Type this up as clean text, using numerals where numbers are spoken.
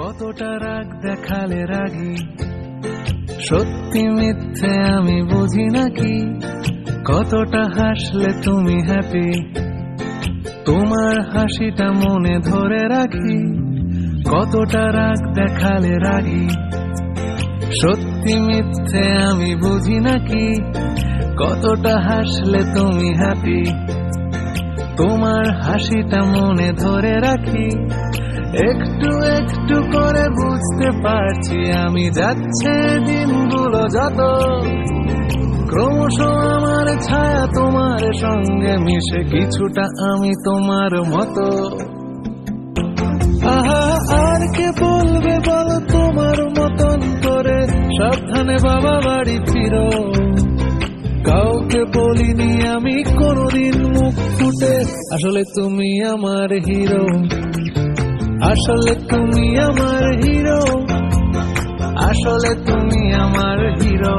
কতটা রাগ দেখালে রাগি, সত্যি মিথ্যে আমি বুঝি নাকি। কতটা হাসলে তুমি হ্যাপি, তোমার হাসিটা মনে ধরে রাখি। কতটা রাগ দেখালে রাগি, সত্যি মিথ্যে আমি বুঝি নাকি। কতটা হাসলে তুমি হ্যাপি, তোমার হাসিটা মনে ধরে রাখি। একটু একটু করে বুঝতে পারছি আমি, যাচ্ছে দিনগুলো যত, ক্রমশ আমার ছায়া তোমার সঙ্গে মিশে কিছুটা আমি তোমার মতো। আহা আর কে বলবে বলো তোমার মতন করে, সাবধানে বাবা বাড়ি ফিরো। কাউকে বলিনি আমি কোনোদিন মুখ ফুটে, আসলে তুমি আমার হিরো। আসলে তুমি আমার হিরো, আসলে তুমি আমার হিরো।